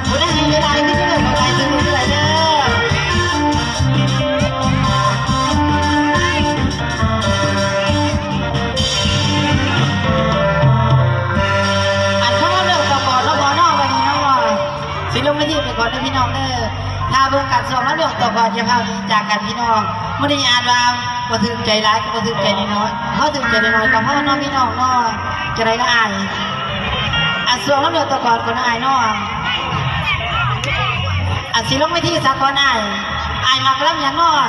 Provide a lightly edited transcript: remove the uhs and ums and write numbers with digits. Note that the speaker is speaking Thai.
คนนั้นมีอะไรที่เรื่องอะไรที่รู้อะไรเด้ออันเขาเรื่องต่อก่อนแล้วบอนอกวันนี้น้องว่าสิลงไม่ที่ไปก่อนนะพี่น้องเด้อถ้าเบิ่งกันส่งแล้วเรื่องต่อก่อนจะเข้าจากกันพี่น้องไม่ได้อ่านว่าบ่ถึงใจร้ายก็บ่ถึงใจน้อยเขาถึงใจน้อยกับพ่อน้องพี่น้องเนาะจะได้ก็อายอันส่งแล้วเรื่องต่อก่อนคนอายเนาะอันสิลงไม่ที่สักคนอายมากแล้วอย่างเนาะ